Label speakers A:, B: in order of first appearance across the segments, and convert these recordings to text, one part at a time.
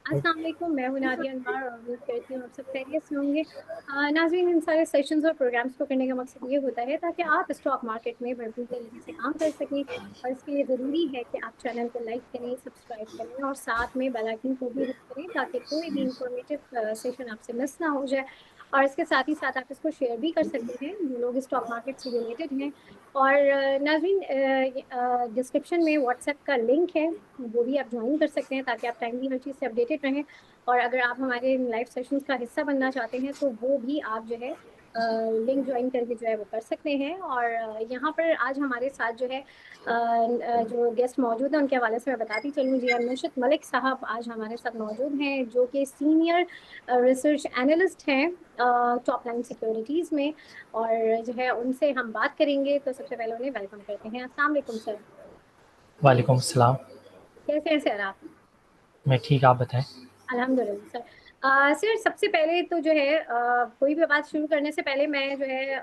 A: अस्सलाम वालेकुम, मैं हूं नादिया अनवर और उम्मीद करती हूँ आप सब खैरियत से होंगे। नाज़रीन, इन सारे सेशंस और प्रोग्राम्स को करने का मकसद ये होता है ताकि आप स्टॉक मार्केट में भरपूर तरीके से काम कर सकें, और इसके लिए ज़रूरी है कि आप चैनल को लाइक करें, सब्सक्राइब करें और साथ में बेल आइकन को भी हिट करें ताकि कोई भी इंफॉर्मेटिव सेशन आपसे मिस ना हो जाए। और इसके साथ ही साथ आप इसको शेयर भी कर सकते हैं जो लोग स्टॉक मार्केट से रिलेटेड हैं। और नाज़रीन, डिस्क्रिप्शन में व्हाट्सएप का लिंक है, वो भी आप ज्वाइन कर सकते हैं ताकि आप टाइमली हर चीज़ से अपडेटेड रहें। और अगर आप हमारे लाइव सेशंस का हिस्सा बनना चाहते हैं तो वो भी आप जो है लिंक ज्वाइन करके जो है वो कर सकते हैं। और यहाँ पर आज हमारे साथ जो है जो गेस्ट मौजूद हैं उनके हवाले से मैं बताती चलूँ। जी मुर्शिद मलिक साहब आज हमारे साथ मौजूद हैं जो कि सीनियर रिसर्च एनालिस्ट हैं टॉप लाइन सिक्योरिटीज़ में। और जो है उनसे हम बात करेंगे, तो सबसे पहले उन्हें वेलकम करते हैं। अस्सलाम वालेकुम सर।
B: वालेकुम सलाम।
A: कैसे हैं सर आप?
B: मैं ठीक, आप बताएं।
A: अल्हम्दुलिल्लाह सर। सर सबसे पहले तो जो है कोई भी बात शुरू करने से पहले मैं जो है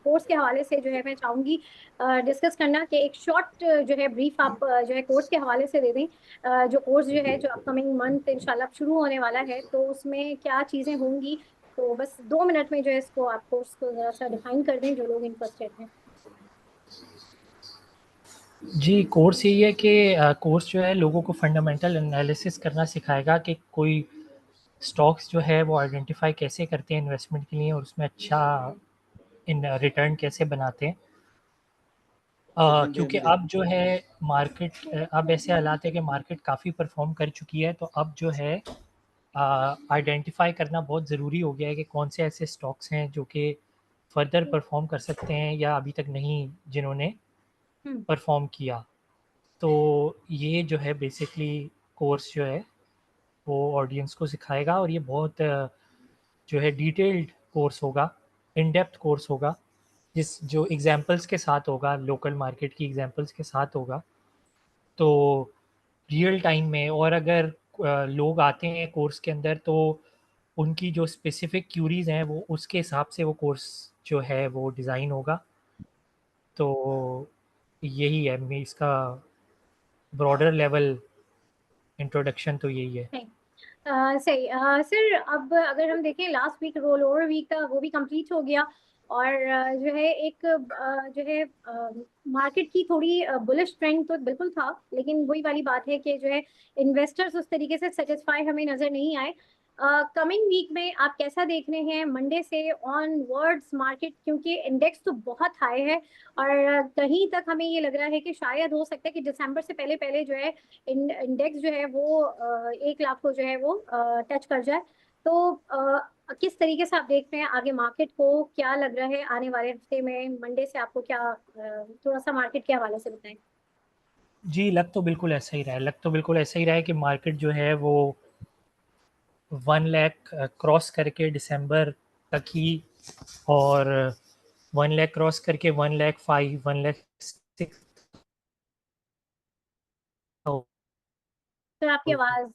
A: कोर्स के हवाले से जो है मैं चाहूँगी डिस्कस करना कि एक शॉर्ट जो है ब्रीफ आप जो है कोर्स के हवाले से दे दें। जो कोर्स जो है जो अपकमिंग मंथ इंशाल्लाह शुरू होने वाला है तो उसमें क्या चीज़ें होंगी। तो बस 2 मिनट में जो है इसको आप कोर्स को ज़रा सा डिफाइन कर दें जो लोग इंटरेस्टेड हैं।
B: जी, कोर्स यही है कि कोर्स जो है लोगों को फंडामेंटल एनालिसिस करना सिखाएगा कि कोई स्टॉक्स जो है वो आइडेंटिफाई कैसे करते हैं इन्वेस्टमेंट के लिए और उसमें अच्छा इन रिटर्न कैसे बनाते हैं। क्योंकि अब जो है मार्केट अब ऐसे हालात है कि मार्केट काफ़ी परफॉर्म कर चुकी है, तो अब जो है आइडेंटिफाई करना बहुत ज़रूरी हो गया है कि कौन से ऐसे स्टॉक्स हैं जो कि फर्दर परफॉर्म कर सकते हैं या अभी तक नहीं जिन्होंने
A: हम्म।
B: परफॉर्म किया। तो ये जो है बेसिकली कोर्स जो है वो ऑडियंस को सिखाएगा और ये बहुत जो है डिटेल्ड कोर्स होगा, इन डेप्थ कोर्स होगा, जिस जो एग्जांपल्स के साथ होगा, लोकल मार्केट की एग्जांपल्स के साथ होगा। तो रियल टाइम में, और अगर लोग आते हैं कोर्स के अंदर तो उनकी जो स्पेसिफिक क्यूरीज हैं वो उसके हिसाब से वो कोर्स जो है वो डिज़ाइन होगा। तो यही है मैं इसका ब्रॉडर लेवल इंट्रोडक्शन तो यही है।
A: नहीं। सही। सर अब अगर हम देखें last week roll over week था वो भी कंप्लीट हो गया। और जो है एक जो है मार्केट की थोड़ी बुलिश ट्रेंड तो बिल्कुल था, लेकिन वही वाली बात है कि जो है इन्वेस्टर्स उस तरीके से सेटिस्फाई हमें नजर नहीं आए। कमिंग वीक में आप कैसा देख रहे हैं मंडे से ऑनवर्ड्स मार्केट, क्योंकि इंडेक्स तो बहुत हाई है और कहीं तक हमें ये लग रहा है कि शायद हो सकता है कि दिसंबर से पहले पहले जो है इंडेक्स जो है वो 1 लाख को जो है वो टच कर जाए। तो किस तरीके से आप देख रहे हैं आगे मार्केट को, क्या लग रहा है आने वाले हफ्ते में मंडे से आपको क्या थोड़ा सा मार्केट के हवाले से बताएं।
B: जी, लग तो बिल्कुल ऐसा ही रहा है, लग तो बिल्कुल ऐसा ही रहा है कि मार्केट जो है वो 1 लाख क्रॉस करके दिसंबर तक ही, और 1 लाख क्रॉस करके 1 लाख 5, 1 लाख 6
A: सर आपकी आवाज।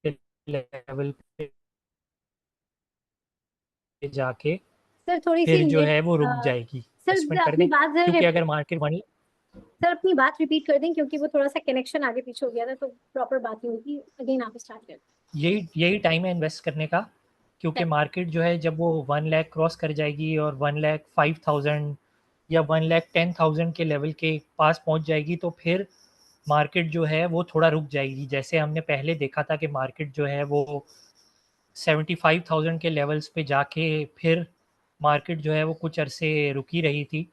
B: के लेवल पे जाके
A: सर थोड़ी सी
B: फिर जो
A: नेट।
B: है वो रुक जाएगी।
A: सर
B: इन्वेस्टमेंट कर
A: अपनी
B: दें,
A: बात जरा
B: क्योंकि अगर मार्केट 1
A: सर अपनी बात रिपीट कर दें क्योंकि वो थोड़ा सा कनेक्शन आगे पीछे हो गया था तो प्रॉपर बात नहीं हुई थी। अगेन आप स्टार्ट कर
B: यही यही टाइम है इन्वेस्ट करने का, क्योंकि
A: दें।
B: मार्केट जो है जब वो 1 लाख क्रॉस कर जाएगी और 1 लाख 5,000 या 1 लाख 10,000 के लेवल के पास पहुंच जाएगी तो फिर मार्केट जो है वो थोड़ा रुक जाएगी। जैसे हमने पहले देखा था कि मार्केट जो है वो 75,000 के लेवल्स पे जाके फिर मार्केट जो है वो कुछ अरसे रुकी रही थी।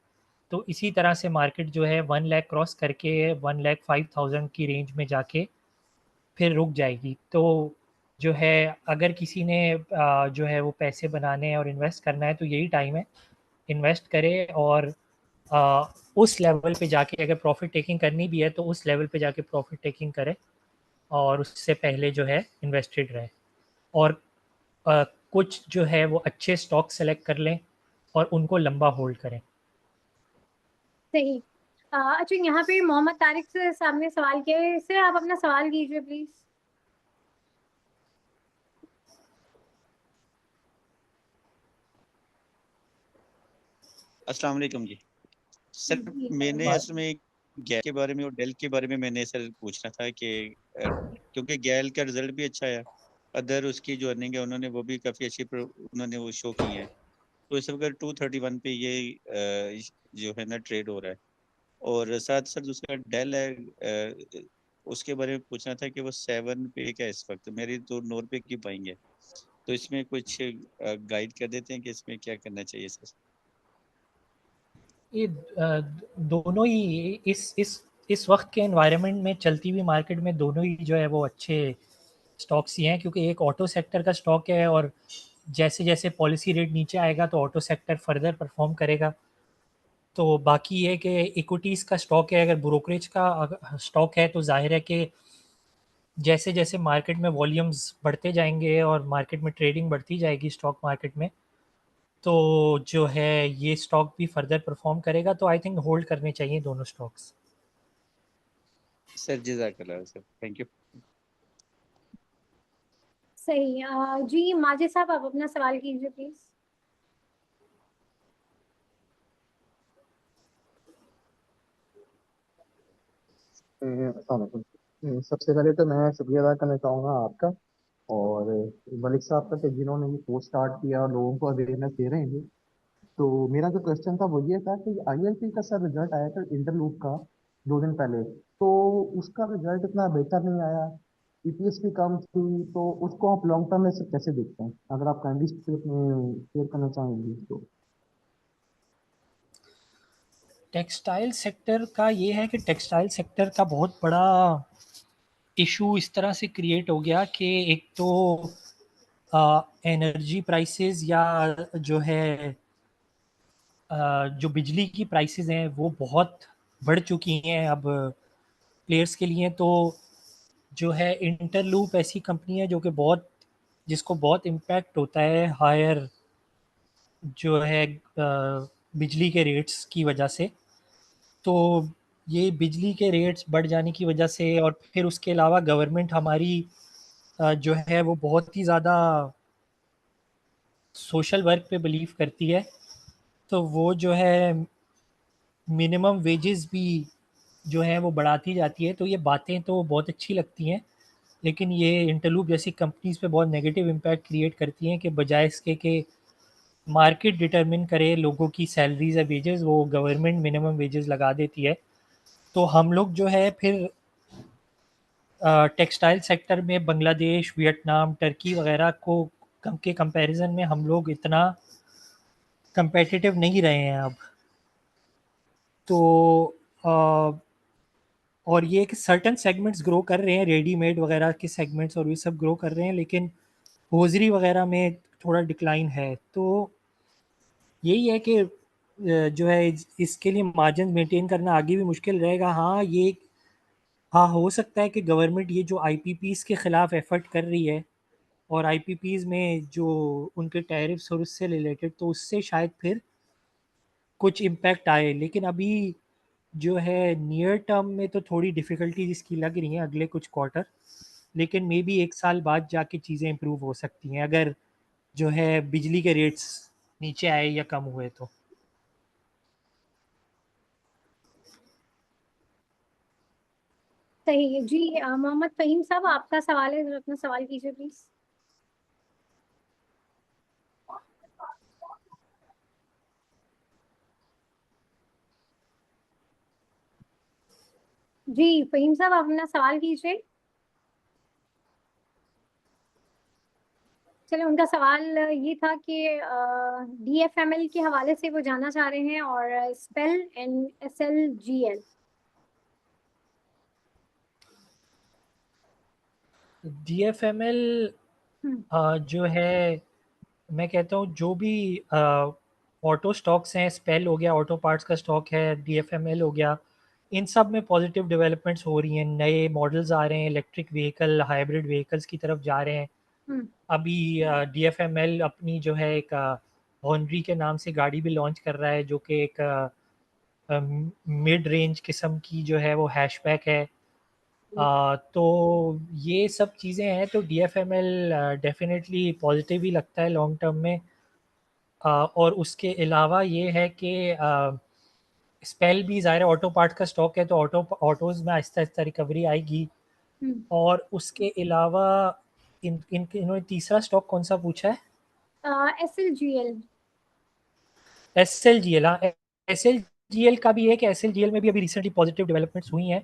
B: तो इसी तरह से मार्केट जो है 1 लाख क्रॉस करके 1 लाख 5,000 की रेंज में जाके फिर रुक जाएगी। तो जो है अगर किसी ने जो है वो पैसे बनाने हैं और इन्वेस्ट करना है तो यही टाइम है, इन्वेस्ट करे और उस लेवल पे जाके अगर प्रॉफिट टेकिंग करनी भी है तो उस लेवल पे जाके प्रॉफिट टेकिंग करे और उससे पहले जो है इन्वेस्टेड रहे, और कुछ जो है वो अच्छे स्टॉक सेलेक्ट कर लें और उनको लंबा होल्ड करें।
A: सही। अच्छा, यहाँ पे मोहम्मद तारिक से सामने सवाल किया है। सर आप अपना सवाल कीजिए प्लीज।
C: अस्सलाम वालेकुम जी। सर
A: जी
C: मैंने
A: सर।
C: असल में गैल के बारे में और डेल के बारे में मैंने सर पूछना था कि क्योंकि गैल का रिजल्ट भी अच्छा है, अदर उसकी जो अर्निंग है उन्होंने वो भी काफ़ी अच्छी उन्होंने वो शो की है। तो इस वक्त 231 पे ये जो है ना ट्रेड हो रहा है। और साथ साथ दूसरा डेल है, उसके बारे में पूछना था कि वो 7 पे क्या इस वक्त, मेरी तो 9 पे की पाएंगे। तो इसमें कुछ गाइड कर देते हैं कि इसमें क्या करना चाहिए सर।
B: ये दोनों ही इस वक्त के एनवायरनमेंट में चलती हुई मार्केट में दोनों ही जो है वो अच्छे स्टॉक्स ही हैं, क्योंकि एक ऑटो सेक्टर का स्टॉक है और जैसे जैसे पॉलिसी रेट नीचे आएगा तो ऑटो सेक्टर फर्दर परफॉर्म करेगा। तो बाकी ये कि इक्विटीज़ का स्टॉक है, अगर ब्रोकरेज का स्टॉक है तो जाहिर है कि जैसे जैसे मार्केट में वॉल्यूम्स बढ़ते जाएंगे और मार्केट में ट्रेडिंग बढ़ती जाएगी स्टॉक मार्केट में, तो जो है ये स्टॉक भी फर्दर परफॉर्म करेगा। तो आई थिंक होल्ड करने चाहिए दोनों स्टॉक्स।
C: सर जज़ाकल्लाह सर, थैंक यू।
A: सही। जी माजिद साहब, आप अपना सवाल कीजिए प्लीज।
D: अस्सलाम वालेकुम। सबसे पहले तो मैं शुक्रिया अदा करना चाहूँगा आपका और मलिक साहब का कि जिन्होंने ये कोर्स स्टार्ट किया और लोगों को अवेयरनेस दे रहे हैं। तो मेरा जो क्वेश्चन था वो ये था कि आईएलपी का सर रिजल्ट आया था इंटरलूप का 2 दिन पहले, तो उसका रिजल्ट इतना बेहतर नहीं आया, ईपीएस भी कम थी, तो उसको आप लॉन्ग टर्म में से कैसे देखते हैं? अगर आप काइंडली शेयर करना चाहेंगे तो।
B: टेक्सटाइल सेक्टर का ये है कि टेक्सटाइल सेक्टर का बहुत बड़ा इशू इस तरह से क्रिएट हो गया कि एक तो एनर्जी प्राइसेस या जो है जो बिजली की प्राइसेस हैं वो बहुत बढ़ चुकी हैं अब प्लेयर्स के लिए। तो जो है इंटरलूप ऐसी कंपनी है जो कि बहुत जिसको बहुत इम्पैक्ट होता है हायर जो है बिजली के रेट्स की वजह से। तो ये बिजली के रेट्स बढ़ जाने की वजह से और फिर उसके अलावा गवर्नमेंट हमारी जो है वो बहुत ही ज़्यादा सोशल वर्क पे बिलीव करती है। तो वो जो है मिनिमम वेजेस भी जो है वो बढ़ाती जाती है। तो ये बातें तो बहुत अच्छी लगती हैं, लेकिन ये इंटरलूप जैसी कंपनीज पे बहुत नेगेटिव इम्पैक्ट क्रिएट करती हैं कि बजाय इसके कि मार्केट डिटरमिन करे लोगों की सैलरीज या वेजेस, वो गवर्नमेंट मिनिमम वेजेस लगा देती है। तो हम लोग जो है फिर टेक्सटाइल सेक्टर में बांग्लादेश, वियतनाम, टर्की वगैरह को कम के कंपैरिजन में हम लोग इतना कंपेटिटिव नहीं रहे हैं अब। तो अ, और ये कि सर्टन सेगमेंट्स ग्रो कर रहे हैं, रेडीमेड वगैरह के सेगमेंट्स और ये सब ग्रो कर रहे हैं, लेकिन होजरी वगैरह में थोड़ा डिक्लाइन है। तो यही है कि जो है इसके लिए मार्जिन मेंटेन करना आगे भी मुश्किल रहेगा। हाँ ये हाँ हो सकता है कि गवर्नमेंट ये जो आईपीपीज़ के ख़िलाफ़ एफर्ट कर रही है और आईपीपीज़ में जो उनके टैरिफ्स और उससे रिलेटेड, तो उससे शायद फिर कुछ इम्पैक्ट आए। लेकिन अभी जो है नियर टर्म में तो थोड़ी डिफ़िकल्टीज इसकी लग रही हैं अगले कुछ क्वार्टर, लेकिन मे बी 1 साल बाद जाके चीज़ें इम्प्रूव हो सकती हैं अगर जो है बिजली के रेट्स नीचे आए या कम हुए तो।
A: सही है जी। मोहम्मद फहीम साहब, आपका सवाल है, अपना सवाल कीजिए प्लीज। जी फहीम साहब, आप अपना सवाल कीजिए। चलिए, उनका सवाल ये था कि डीएफएमएल के हवाले से वो जानना चाह रहे हैं और स्पेल एंड एसएलजीएल।
B: डीएफएमएल
A: हम्म।
B: जो है मैं कहता हूँ जो भी ऑटो स्टॉक्स हैं, स्पेल हो गया ऑटो पार्ट्स का स्टॉक है, डीएफएमएल हो गया, इन सब में पॉजिटिव डेवलपमेंट्स हो रही हैं। नए मॉडल्स आ रहे हैं, इलेक्ट्रिक व्हीकल, हाइब्रिड व्हीकल्स की तरफ जा रहे हैं।
A: हम्म।
B: अभी डीएफएमएल अपनी जो है एक हॉन्डरी के नाम से गाड़ी भी लॉन्च कर रहा है जो कि एक मिड रेंज किस्म की जो है वो हैशबैक है। तो ये सब चीज़ें हैं, तो डीएफएमएल डेफिनेटली पॉजिटिव ही लगता है लॉन्ग टर्म में। और उसके अलावा ये है कि स्पेल भी ज़ाहिर है ऑटो पार्ट का स्टॉक है, तो ऑटोज़ में आहिस्ता-आहिस्ता रिकवरी आएगी। और उसके अलावा इन्होंने तीसरा स्टॉक कौन-सा पूछा है?
A: SLGL।
B: SLGL, हाँ, SLGL का भी है कि SLGL में भी अभी रिसेंटली पॉजिटिव डेवलपमेंट्स हुई हैं।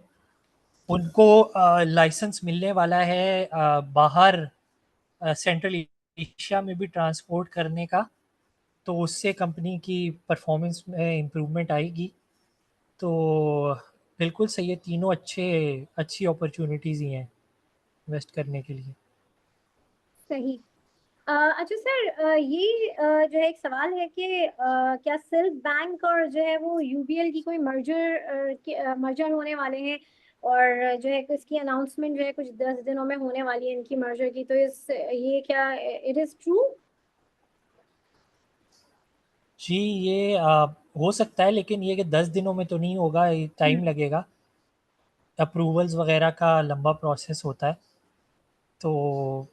B: उनको लाइसेंस मिलने वाला है बाहर सेंट्रल एशिया में भी ट्रांसपोर्ट करने का, तो उससे कंपनी की परफॉर्मेंस में इम्प्रूवमेंट आएगी। तो बिल्कुल सही है, तीनों अच्छी अपॉर्चुनिटीज़ ही हैं इन्वेस्ट करने के लिए।
A: सही। अच्छा सर, ये जो है एक सवाल है कि क्या सिल्क बैंक और जो है वो UBL की कोई मर्जर होने वाले हैं, और जो है इसकी अनाउंसमेंट जो है कुछ 10 दिनों में होने वाली है इनकी मर्जर की, तो ये क्या इट इज ट्रू?
B: जी, ये हो सकता है, लेकिन ये कि 10 दिनों में तो नहीं होगा, टाइम लगेगा। अप्रूवल्स वगैरह का लंबा प्रोसेस होता है, तो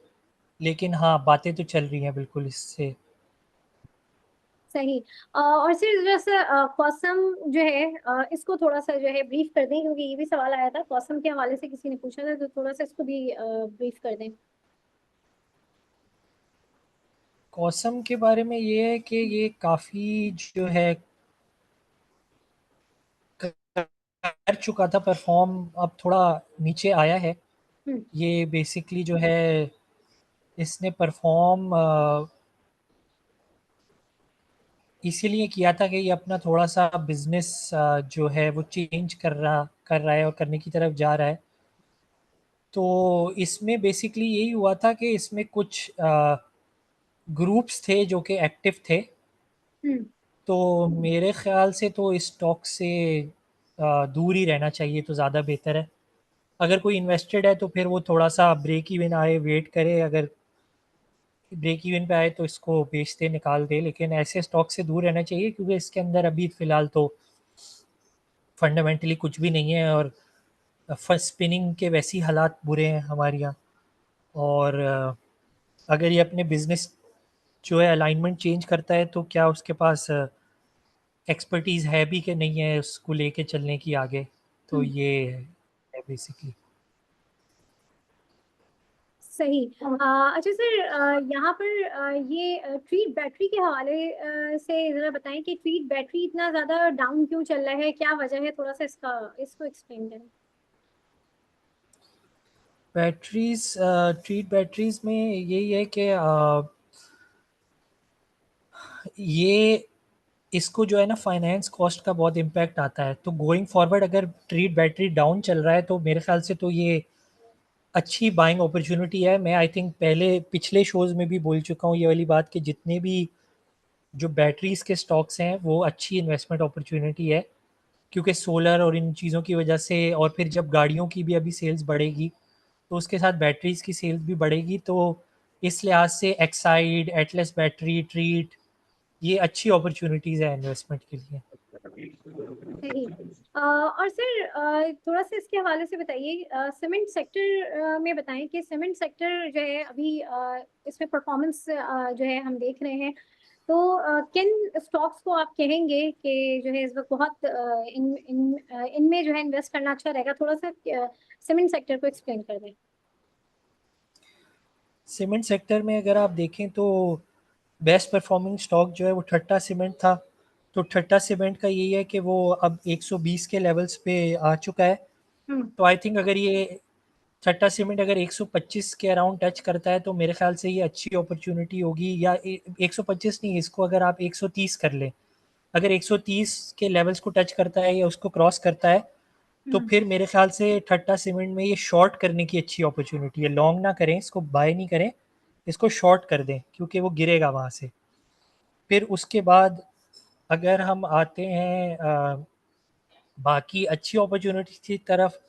B: लेकिन हाँ, बातें तो चल रही हैं बिल्कुल इससे।
A: सही। और सिर जैसे कॉसम जो है, इसको थोड़ा सा जो है ब्रीफ कर दें, क्योंकि ये भी सवाल आया था कॉसम के हवाले से, किसी ने पूछा था, तो थोड़ा सा इसको भी ब्रीफ कर दें।
B: कॉसम के बारे में ये है कि ये काफ़ी जो है कर चुका था परफॉर्म, अब थोड़ा नीचे आया है।
A: हम्म।
B: ये बेसिकली जो है इसने परफॉर्म इसीलिए किया था कि ये अपना थोड़ा सा बिजनेस जो है वो चेंज कर रहा है और करने की तरफ जा रहा है। तो इसमें बेसिकली यही हुआ था कि इसमें कुछ ग्रुप्स थे जो कि एक्टिव थे,
A: हम्म।
B: तो मेरे ख़्याल से तो इस स्टॉक से दूर ही रहना चाहिए तो ज़्यादा बेहतर है। अगर कोई इन्वेस्टेड है तो फिर वो थोड़ा-सा ब्रेक इवन आए वेट करे, अगर ब्रेक इवन पे आए तो इसको बेच दे, निकाल दे, लेकिन ऐसे स्टॉक से दूर रहना चाहिए क्योंकि इसके अंदर अभी फ़िलहाल तो फंडामेंटली कुछ भी नहीं है, और स्पिनिंग के वैसे ही हालात बुरे हैं हमारे यहाँ। और अगर ये अपने बिज़नेस जो है अलाइनमेंट चेंज करता है तो क्या उसके पास एक्सपर्टीज़ है भी कि नहीं है उसको लेके चलने की आगे, तो
A: हम्म।
B: ये है बेसिकली।
A: सही। अच्छा सर, यहाँ पर ये ट्रीट बैटरी के हवाले से जरा बताएं कि ट्रीट बैटरी इतना ज्यादा डाउन क्यों चल रहा है, क्या वजह है, थोड़ा सा इसको एक्सप्लेन करें।
B: बैटरीज़ ट्रीट बैटरीज़ में यही है कि ये इसको जो है ना फाइनेंस कॉस्ट का बहुत इम्पैक्ट आता है, तो गोइंग फॉरवर्ड अगर ट्रीट बैटरी डाउन चल रहा है तो मेरे ख्याल से तो ये अच्छी बाइंग अपॉर्चुनिटी है। मैं आई थिंक पहले पिछले शोज़ में भी बोल चुका हूँ ये वाली बात कि जितने भी जो बैटरीज़ के स्टॉक्स हैं वो अच्छी इन्वेस्टमेंट अपॉर्चुनिटी है, क्योंकि सोलर और इन चीज़ों की वजह से, और फिर जब गाड़ियों की भी अभी सेल्स बढ़ेगी तो उसके साथ बैटरीज़ की सेल्स भी बढ़ेगी, तो इस लिहाज से एक्साइड, एटलस बैटरी, ट्रीट, ये अच्छी अपॉर्चुनिटीज़ है इन्वेस्टमेंट के लिए।
A: सही। और सर, थोड़ा सा इसके हवाले से बताइए, सीमेंट सेक्टर में बताएं कि सीमेंट सेक्टर जो है अभी इसमें परफॉर्मेंस जो है हम देख रहे हैं, तो किन स्टॉक्स को आप कहेंगे कि जो है इस वक्त बहुत इन इन इनमें जो है इन्वेस्ट करना अच्छा रहेगा, थोड़ा सा सीमेंट सेक्टर को एक्सप्लेन कर दें।
B: सीमेंट सेक्टर में अगर आप देखें तो बेस्ट परफॉर्मिंग स्टॉक जो है वो ठट्टा सीमेंट था। तो ठट्टा सीमेंट का यही है कि वो अब 120 के लेवल्स पे आ चुका है।
A: हम्म।
B: तो आई थिंक अगर ये ठट्टा सीमेंट अगर 125 के अराउंड टच करता है तो मेरे ख्याल से ये अच्छी अपॉर्चुनिटी होगी, या 125 नहीं, इसको अगर आप 130 कर लें, अगर 130 के लेवल्स को टच करता है या उसको क्रॉस करता है तो
A: हम्म।
B: फिर मेरे ख्याल से ठट्टा सीमेंट में ये शॉर्ट करने की अच्छी अपॉर्चुनिटी है। लॉन्ग ना करें, इसको बाय नहीं करें, इसको शॉर्ट कर दें क्योंकि वो गिरेगा वहाँ से। फिर उसके बाद अगर हम आते हैं बाकी अच्छी अपॉर्चुनिटी की तरफ,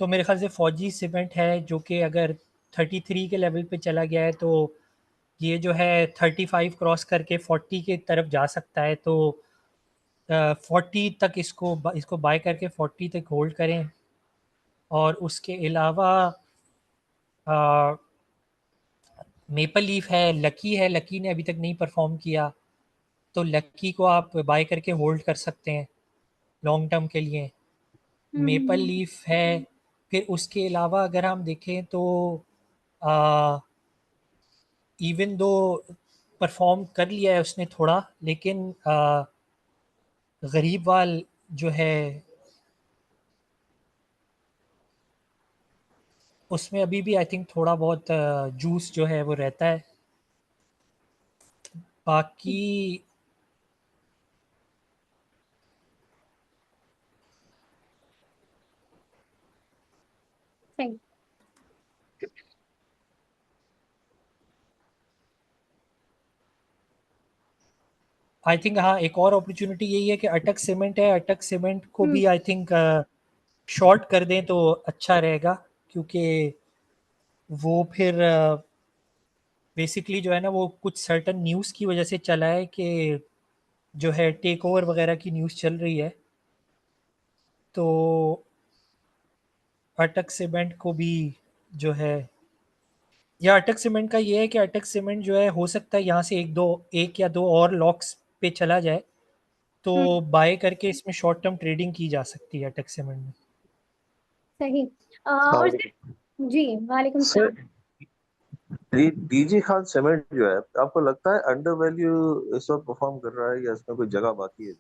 B: तो मेरे ख्याल से फौजी सीमेंट है जो कि अगर 33 के लेवल पे चला गया है तो ये जो है 35 क्रॉस करके 40 की तरफ जा सकता है, तो 40 तक इसको बाय करके 40 तक होल्ड करें। और उसके अलावा मेपल लीफ है, लकी ने अभी तक नहीं परफॉर्म किया, तो लकी को आप बाय करके होल्ड कर सकते हैं। लॉन्ग टर्म के लिए। मेपल लीफ है। फिर उसके अलावा अगर हम देखें तो इवन दो परफॉर्म कर लिया है उसने थोड़ा, लेकिन गरीबवाल जो है उसमें अभी भी आई थिंक थोड़ा बहुत जूस जो है वो रहता है। बाकी
A: सही।
B: आई थिंक हाँ, एक और अपॉर्चुनिटी यही है कि अटक सीमेंट है, अटक सीमेंट को
A: हम्म।
B: भी आई थिंक शॉर्ट कर दें तो अच्छा रहेगा, क्योंकि वो फिर बेसिकली जो है ना वो कुछ सर्टन न्यूज़ की वजह से चला है कि जो है टेक ओवर वगैरह की न्यूज़ चल रही है। तो अटक सीमेंट को भी जो है, या अटक सीमेंट का ये है कि अटक सीमेंट जो है हो सकता है यहाँ से एक या दो और लॉक्स पे चला जाए, तो
A: हम्म।
B: बाय करके इसमें शॉर्ट टर्म ट्रेडिंग की जा सकती है अटक सीमेंट में।
A: सही। और
E: सर
A: सर, जी वालेकुम सलाम।
E: डीजी खान सीमेंट जो है, आपको लगता है अंडर वैल्यू इस वक्त परफॉर्म कर रहा है या इसमें कोई जगह बाकी है?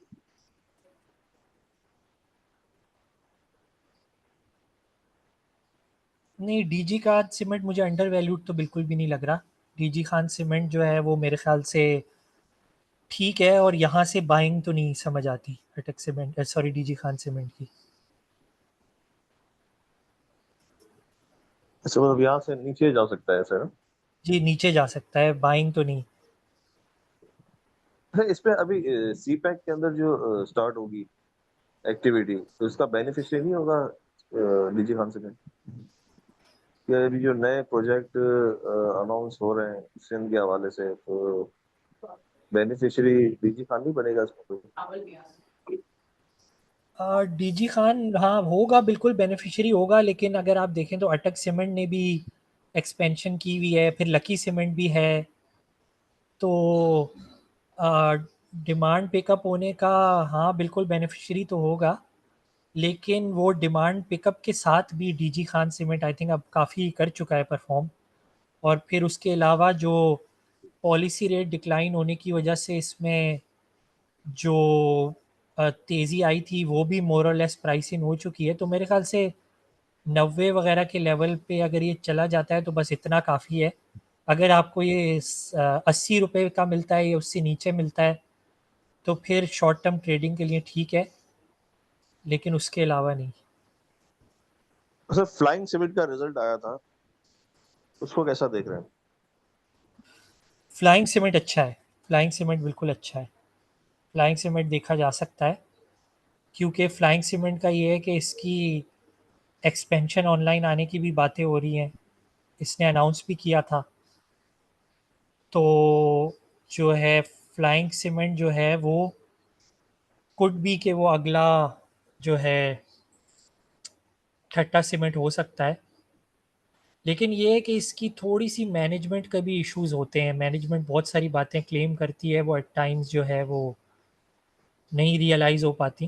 B: नहीं, डीजी का सीमेंट मुझे अंडर वैल्यूड तो बिल्कुल भी नहीं लग रहा। डीजी खान सीमेंट जो है वो मेरे ख्याल से ठीक है, और यहाँ से बाइंग तो नहीं समझ आती अटक cement, sorry DG Khan cement की।
E: अच्छा, मतलब यहाँ से नीचे जा सकता है सर?
B: जी नीचे जा सकता है, बाइंग तो नहीं।
E: इसमें अभी सी पैक के अंदर जो स्टार्ट होगी एक्टिविटी, तो इसका बेनिफिशियरी नहीं होगा डीजी खान सीमेंट? या अभी जो नए प्रोजेक्ट अनाउंस हो रहे हैं सिंध के हवाले से, तो बेनिफिशियरी डीजी खान नहीं बनेगा इसमें कोई?
B: डीजी खान हाँ होगा, बिल्कुल बेनिफिशियरी होगा, लेकिन अगर आप देखें तो अटक सीमेंट ने भी एक्सपेंशन की हुई है, फिर लकी सीमेंट भी है। तो डिमांड पिकअप होने का हाँ बिल्कुल बेनिफिशियरी तो होगा, लेकिन वो डिमांड पिकअप के साथ भी DG Khan cement I think अब काफ़ी कर चुका है परफॉर्म। और फिर उसके अलावा जो पॉलिसी रेट डिक्लाइन होने की वजह से इसमें जो तेज़ी आई थी वो भी मोर और लेस प्राइस इन हो चुकी है। तो मेरे ख्याल से 90 वगैरह के लेवल पे अगर ये चला जाता है तो बस इतना काफ़ी है। अगर आपको ये 80 रुपये का मिलता है या उससे नीचे मिलता है तो फिर शॉर्ट टर्म ट्रेडिंग के लिए ठीक है, लेकिन उसके अलावा नहीं।
E: सर फ्लाइंग सीमेंट का रिजल्ट आया था, उसको कैसा देख रहे हैं?
B: फ्लाइंग सीमेंट अच्छा है, फ्लाइंग सीमेंट बिल्कुल अच्छा है। फ्लाइंग सीमेंट देखा जा सकता है, क्योंकि फ्लाइंग सीमेंट का ये है कि इसकी एक्सपेंशन ऑनलाइन आने की भी बातें हो रही हैं, इसने अनाउंस भी किया था। तो जो है फ्लाइंग सीमेंट जो है वो कुड बी के वो अगला जो है ठट्टा सीमेंट हो सकता है। लेकिन ये है कि इसकी थोड़ी सी मैनेजमेंट का भी इश्यूज होते हैं, मैनेजमेंट बहुत सारी बातें क्लेम करती है, वो एट टाइम्स जो है वो नहीं रियलाइज़ हो पाती।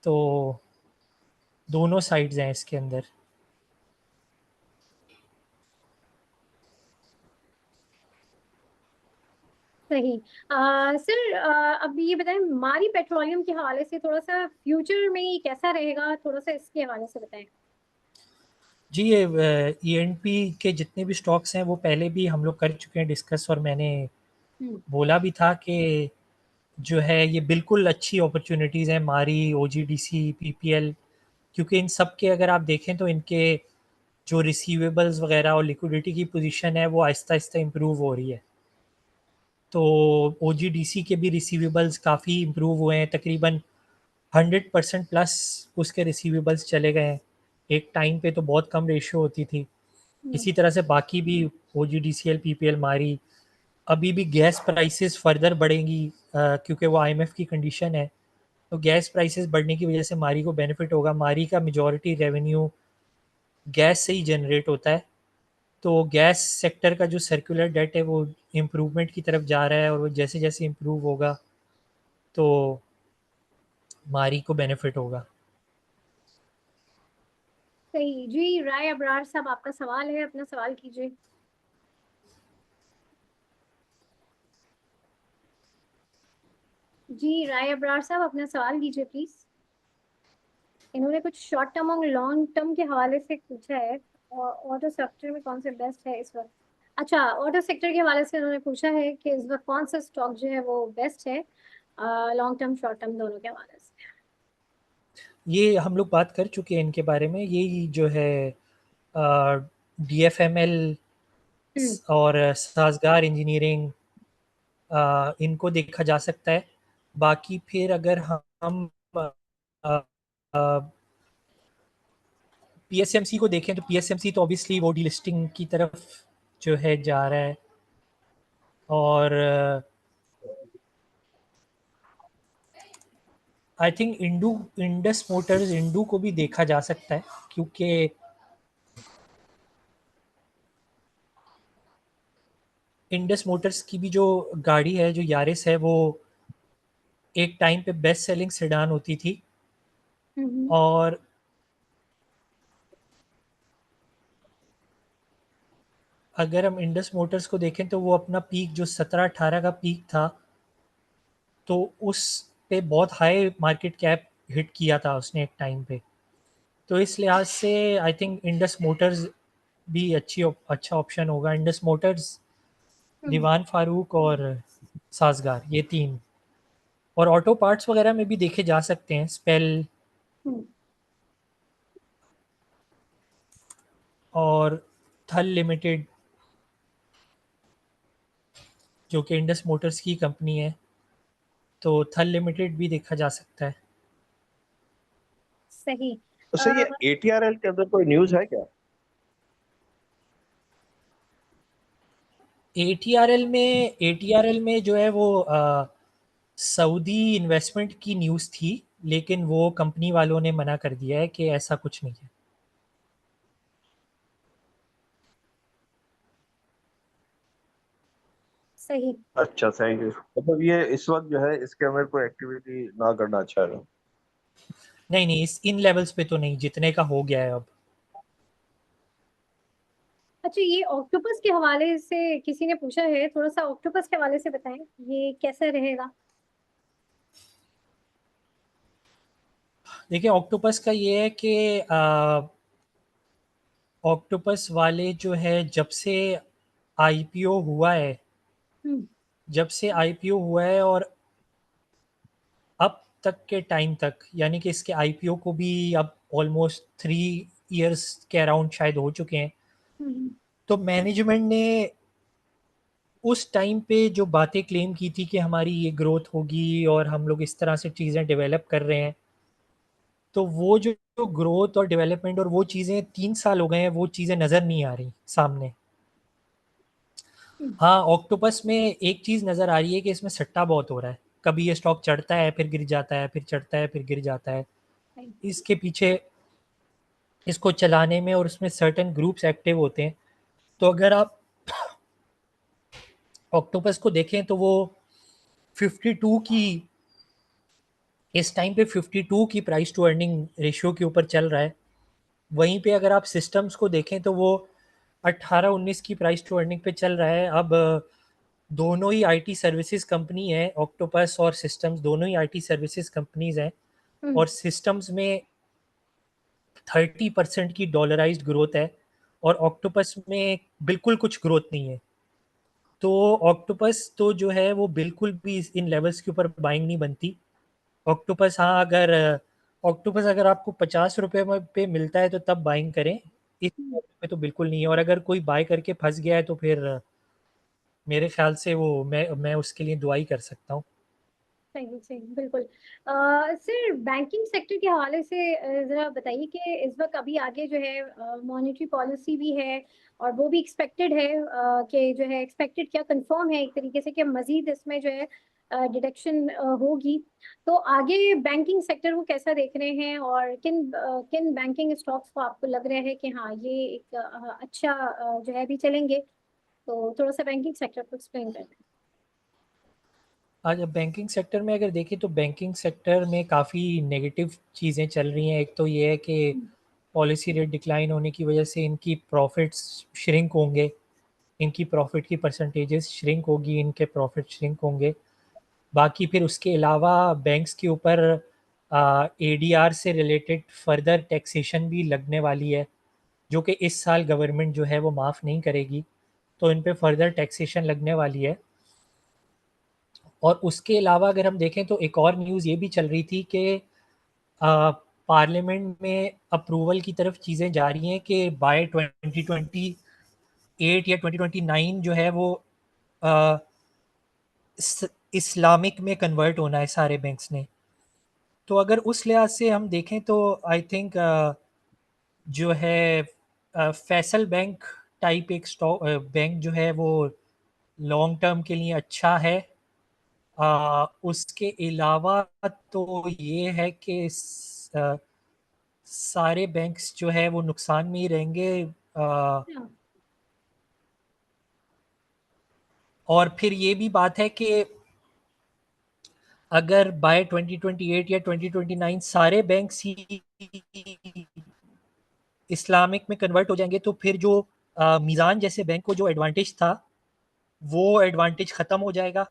B: तो दोनों साइड्स हैं इसके अंदर।
A: सही। सर, अब ये बताएं, मारी पेट्रोलियम के हवाले से थोड़ा सा फ्यूचर में ये कैसा रहेगा, थोड़ा सा इसके हवाले से बताएं।
B: जी, ये ईएनपी के जितने भी स्टॉक्स हैं वो पहले भी हम लोग कर चुके हैं डिस्कस, और मैंने
A: हम्म।
B: बोला भी था कि जो है ये बिल्कुल अच्छी अपॉर्चुनिटीज़ हैं, मारी, ओजीडीसी, पीपीएल, क्योंकि इन सब के अगर आप देखें तो इनके जो रिसीवेबल्स वगैरह और लिक्विडिटी की पोजीशन है वो आहिस्ता आहिस्ता इम्प्रूव हो रही है। तो ओजीडीसी के भी रिसीवेबल्स काफ़ी इम्प्रूव हुए हैं, तकरीबन 100% प्लस उसके रिसीवेबल्स चले गए हैं। एक टाइम पे तो बहुत कम रेशियो होती थी।
A: हम्म।
B: इसी तरह से बाकी भी ओजीडीसीएल, पीपीएल, मारी, अभी भी गैस प्राइसेस फर्दर बढ़ेंगी, क्योंकि वो आईएमएफ की कंडीशन है। तो गैस प्राइसेस बढ़ने की वजह से मारी को बेनिफिट होगा। मारी का मेजॉरिटी रेवेन्यू गैस से ही जनरेट होता है। तो गैस सेक्टर का जो सर्कुलर डेट है वो इम्प्रूवमेंट की तरफ जा रहा है, और वो जैसे जैसे इम्प्रूव होगा तो मारी को बेनिफिट होगा।
A: सही जी। राय अबरार साहब, आपका सवाल है, अपना सवाल कीजिए। जी राय अबरार साहब, अपना सवाल कीजिए प्लीज। इन्होंने कुछ शॉर्ट टर्म और लॉन्ग टर्म के हवाले से पूछा है, और ऑटो सेक्टर में कौन से बेस्ट है इस वक्त। अच्छा, ऑटो सेक्टर के हवाले से उन्होंने पूछा है कि इस वक्त कौन सा स्टॉक जो है वो बेस्ट है, लॉन्ग टर्म शॉर्ट टर्म दोनों के हवाले से।
B: ये हम लोग बात कर चुके हैं इनके बारे में। ये जो है DFML
A: हम्म।
B: और साजगार इंजीनियरिंग, इनको देखा जा सकता है। बाकी फिर अगर हम PSMC को देखें तो PSMC तो ऑब्वियसली वो डीलिस्टिंग की तरफ जो है जा रहा है। और I think Indus Motors Indu को भी देखा जा सकता है, क्योंकि इंडस मोटर्स की भी जो गाड़ी है, जो यारिस है, वो एक टाइम पे बेस्ट सेलिंग सेडान होती थी।
A: हम्म।
B: और अगर हम इंडस मोटर्स को देखें तो वो अपना पीक जो 17-18 का पीक था, तो उस पे बहुत हाई मार्केट कैप हिट किया था उसने एक टाइम पे। तो इस लिहाज से आई थिंक इंडस मोटर्स भी अच्छा ऑप्शन होगा। इंडस मोटर्स,
A: हम्म।
B: दीवान फारूक और साजगार, ये तीन। और ऑटो पार्ट्स वगैरह में भी देखे जा सकते हैं, स्पेल
A: हम्म।
B: और थल लिमिटेड, जो कि इंडस मोटर्स की कंपनी है, तो थल लिमिटेड भी देखा जा सकता है।
A: सही।
E: तो सही है, ATRL के अंदर कोई न्यूज है क्या?
B: ATRL में जो है वो सऊदी इन्वेस्टमेंट की न्यूज़ थी, लेकिन वो कंपनी वालों ने मना कर दिया है कि ऐसा कुछ नहीं है।
A: सही।
E: अच्छा, थैंक यू। मतलब ये इस वक्त जो है इसके अंदर कोई एक्टिविटी ना करना अच्छा है।
B: नहीं नहीं, इस इन लेवल्स पे तो नहीं, जितने का हो गया है अब।
A: अच्छा, ये ऑक्टोपस के हवाले से किसी ने पूछा है, थोड़ा सा ऑक्टोपस के हवाले से बताएं, ये कैसा रहेगा।
B: देखिए, ऑक्टोपस का ये है कि ऑक्टोपस वाले जो है, जब से आईपीओ हुआ है,
A: हम्म।
B: और अब तक के टाइम तक, यानी कि इसके आईपीओ को भी अब ऑलमोस्ट 3 इयर्स के अराउंड शायद हो चुके हैं।
A: हम्म।
B: तो मैनेजमेंट ने उस टाइम पे जो बातें क्लेम की थी कि हमारी ये ग्रोथ होगी और हम लोग इस तरह से चीज़ें डेवलप कर रहे हैं, तो वो जो ग्रोथ और डेवलपमेंट और वो चीज़ें 3 साल हो गए हैं, वो चीज़ें नज़र नहीं आ रही सामने।
A: हम्म।
B: हाँ, ऑक्टोपस में एक चीज़ नज़र आ रही है कि इसमें सट्टा बहुत हो रहा है। कभी ये स्टॉक चढ़ता है, फिर गिर जाता है, फिर चढ़ता है, फिर गिर जाता है।
A: सही।
B: इसके पीछे, इसको चलाने में और उसमें सर्टेन ग्रुप्स एक्टिव होते हैं। तो अगर आप ऑक्टोपस को देखें तो वो 52 की, इस टाइम पे 52 की प्राइस टू अर्निंग रेशियो के ऊपर चल रहा है। वहीं पे अगर आप सिस्टम्स को देखें तो वो 18-19 की प्राइस टू अर्निंग पे चल रहा है। अब दोनों ही आईटी सर्विसेज कंपनी है, ऑक्टोपस और सिस्टम्स दोनों ही आईटी सर्विसेज कंपनीज हैं।
A: हम्म।
B: और सिस्टम्स में 30% की डॉलराइज्ड ग्रोथ है, और ऑक्टोपस में बिल्कुल कुछ ग्रोथ नहीं है। तो ऑक्टोपस तो जो है वो बिल्कुल भी इन लेवल्स के ऊपर बाइंग नहीं बनती। ऑक्टोपस, हाँ, अगर ऑक्टोपस अगर आपको 50 रुपये पे मिलता है तो तब बाइंग करें। इस
A: हम्म।
B: लेवल पे तो बिल्कुल नहीं है। और अगर कोई बाय करके फंस गया है तो फिर मेरे ख्याल से वो मैं उसके लिए दुआई कर सकता हूँ।
A: सही सही, बिल्कुल। सर, बैंकिंग सेक्टर के हवाले से जरा बताइए कि इस वक्त अभी आगे जो है मॉनेटरी पॉलिसी भी है, और वो भी एक्सपेक्टेड है, कि जो है एक्सपेक्टेड क्या, कंफर्म है एक तरीके से कि मजीद इसमें जो है डिडक्शन होगी। तो आगे बैंकिंग सेक्टर को कैसा देख रहे हैं, और किन बैंकिंग स्टॉक्स को आपको लग रहा है कि हाँ ये एक अच्छा जो है अभी चलेंगे। तो थोड़ा सा बैंकिंग सेक्टर को एक्सप्लेन करते हैं।
B: आज बैंकिंग सेक्टर में अगर देखें तो बैंकिंग सेक्टर में काफ़ी नेगेटिव चीज़ें चल रही हैं। एक तो ये है कि पॉलिसी रेट डिक्लाइन होने की वजह से इनकी प्रॉफिट्स श्रिंक होंगे, इनकी प्रॉफिट की परसेंटेजेस श्रिंक होगी, इनके प्रॉफिट श्रिंक होंगे। बाकी फिर उसके अलावा बैंक्स के ऊपर एडीआर से रिलेटेड फर्दर टैक्सेशन भी लगने वाली है, जो कि इस साल गवर्नमेंट जो है वो माफ़ नहीं करेगी, तो इन पे फर्दर टैक्सेशन लगने वाली है। और उसके अलावा अगर हम देखें तो एक और न्यूज़ ये भी चल रही थी कि पार्लियामेंट में अप्रूवल की तरफ चीज़ें जा रही हैं कि बाय 2028 या 2029 जो है वो अ, इस्लामिक में कन्वर्ट होना है सारे बैंक्स ने। तो अगर उस लिहाज से हम देखें तो आई थिंक जो है फैसल बैंक टाइप एक स्टॉक बैंक जो है वो लॉन्ग टर्म के लिए अच्छा है। उसके अलावा तो ये है कि सारे बैंक्स जो है वो नुकसान में ही रहेंगे।
A: हाँ,
B: और फिर ये भी बात है कि अगर बाय 2028 या 2029 सारे बैंक्स ही इस्लामिक में कन्वर्ट हो जाएंगे, तो फिर जो मीज़ान जैसे बैंक को जो एडवांटेज था वो एडवांटेज ख़त्म हो जाएगा।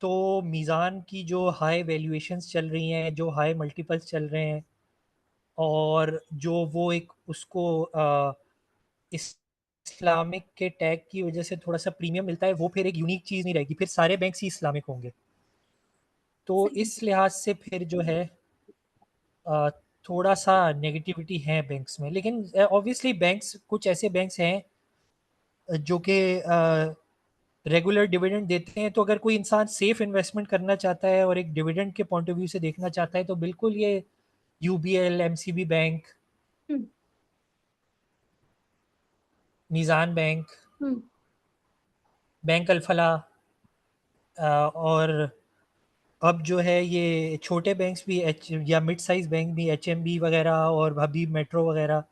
B: तो मीज़ान की जो हाई वैल्यूएशंस चल रही हैं, जो हाई मल्टीपल्स चल रहे हैं, और जो वो एक उसको इस्लामिक के टैग की वजह से थोड़ा सा प्रीमियम मिलता है, वो फिर एक यूनिक चीज़ नहीं रहेगी, फिर सारे बैंक्स ही इस्लामिक होंगे। तो
A: सही।
B: इस लिहाज से फिर जो है अ, थोड़ा सा नेगेटिविटी है बैंक्स में। लेकिन ऑब्वियसली बैंक्स, कुछ ऐसे बैंक्स हैं जो कि रेगुलर डिविडेंड देते हैं, तो अगर कोई इंसान सेफ इन्वेस्टमेंट करना चाहता है और एक डिविडेंड के पॉइंट ऑफ व्यू से देखना चाहता है, तो बिल्कुल ये यूबीएल, एमसीबी बैंक,
A: हम्म।
B: मीज़ान बैंक,
A: हम्म।
B: बैंक अल-फलाह, और अब जो है ये छोटे बैंक्स भी एच या मिड साइज़ बैंक भी एचएमबी वगैरह और हबीब मेट्रो वगैरह,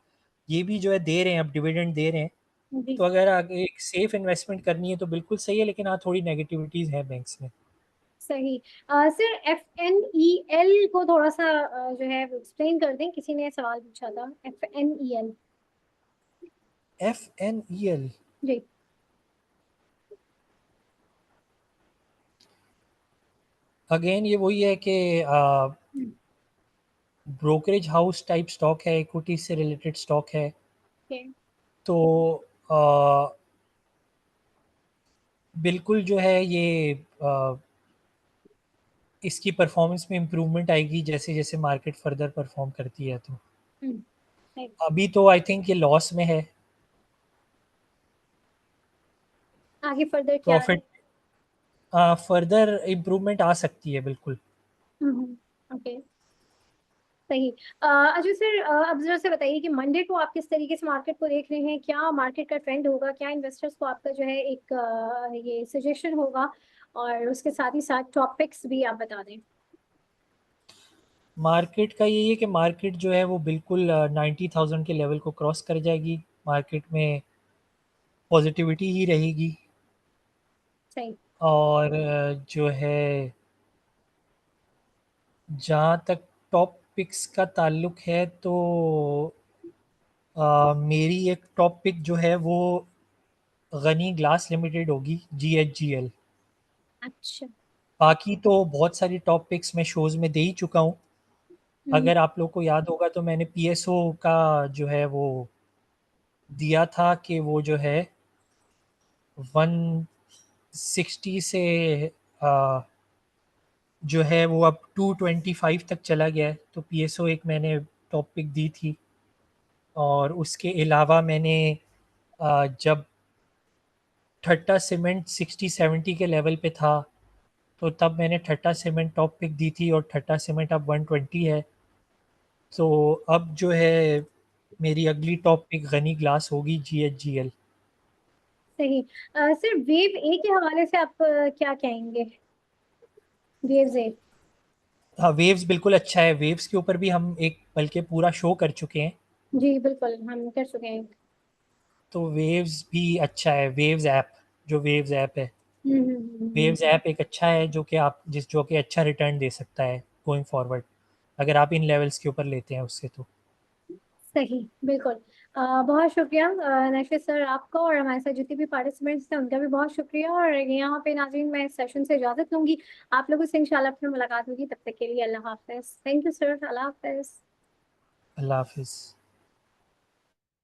B: ये भी जो है दे रहे हैं, अब डिविडेंड दे रहे हैं।
A: जी।
B: तो अगर आगे एक सेफ इन्वेस्टमेंट करनी है तो बिल्कुल सही है, लेकिन हाँ, थोड़ी नेगेटिविटीज़ हैं बैंक्स में।
A: सही। सर, FNEL को थोड़ा सा जो है एक्सप्लेन कर दें, किसी ने सवाल पूछा था। FNEL।
B: FNEL
A: जी।
B: अगेन ये वही है कि
A: हम्म।
B: ब्रोकरेज हाउस टाइप स्टॉक है, इक्विटी से रिलेटेड स्टॉक है।
A: ओके।
B: तो अ, बिल्कुल जो है ये इसकी परफॉर्मेंस में इम्प्रूवमेंट आएगी जैसे जैसे मार्केट फर्दर परफॉर्म करती है। तो
A: हम्म। सही।
B: अभी तो आई थिंक ये लॉस में है।
A: आगे फर्दर क्या है?
B: प्रॉफिट फर्दर इम्प्रूवमेंट आ सकती है बिल्कुल।
A: हम्म। ओके। सही। अच्छा सर, अब जरा से बताइए कि मंडे को आप किस तरीके से मार्केट को देख रहे हैं? क्या मार्केट का ट्रेंड होगा? क्या इन्वेस्टर्स को आपका जो है एक ये सजेशन होगा? और उसके साथ ही साथ टॉपिक्स भी आप बता दें।
B: मार्केट का यही है कि मार्केट जो है वो बिल्कुल 90,000 के लेवल को क्रॉस कर जाएगी। मार्केट में पॉजिटिविटी ही रहेगी।
A: सही।
B: और जो है जहाँ तक टॉप पिक्स का ताल्लुक है तो मेरी एक टॉप पिक जो है वो गनी ग्लास लिमिटेड होगी, GHGL।
A: अच्छा।
B: बाकी तो बहुत सारी टॉप पिक्स मैं शोज़ में दे ही चुका हूँ।
A: हम्म।
B: अगर आप लोग को याद होगा तो मैंने PSO का जो है वो दिया था कि वो जो है 160 से आ, जो है वो अब 225 तक चला गया है। तो PSO एक मैंने टॉप पिक दी थी। और उसके अलावा मैंने जब ठट्टा सीमेंट 60-70 के लेवल पे था, तो तब मैंने ठट्टा सीमेंट टॉप पिक दी थी, और ठट्टा सीमेंट अब 120 है। तो अब जो है मेरी अगली टॉप पिक गनी ग्लास होगी, GHGL।
A: सही। सर, वेव ए के हवाले से आप क्या कहेंगे? वेव ए।
B: हाँ, वेव्स बिल्कुल अच्छा है। वेव्स के ऊपर भी हम एक बल्कि पूरा शो कर चुके हैं।
A: जी बिल्कुल, हम कर चुके हैं।
B: तो वेव्स भी अच्छा है, वेव्स ऐप, जो वेव्स ऐप है। वेव्स ऐप एक अच्छा है जो कि अच्छा रिटर्न दे सकता है गोइंग फॉरवर्ड, अगर आप इन लेवल्स के ऊपर लेते हैं उससे तो।
A: सही, बिल्कुल। बहुत शुक्रिया नशीद सर आपका, और हमारे साथ जितने भी पार्टिसिपेंट्स थे उनका भी बहुत शुक्रिया। और यहाँ पे नाज़रीन मैं इस सेशन से इजाज़त लूँगी, आप लोगों से इंशाल्लाह फिर मुलाकात होगी, तब तक के लिए अल्लाह हाफ़िज़। थैंक यू सर, अल्लाह हाफ़िज़।
B: अल्लाह हाफिज़।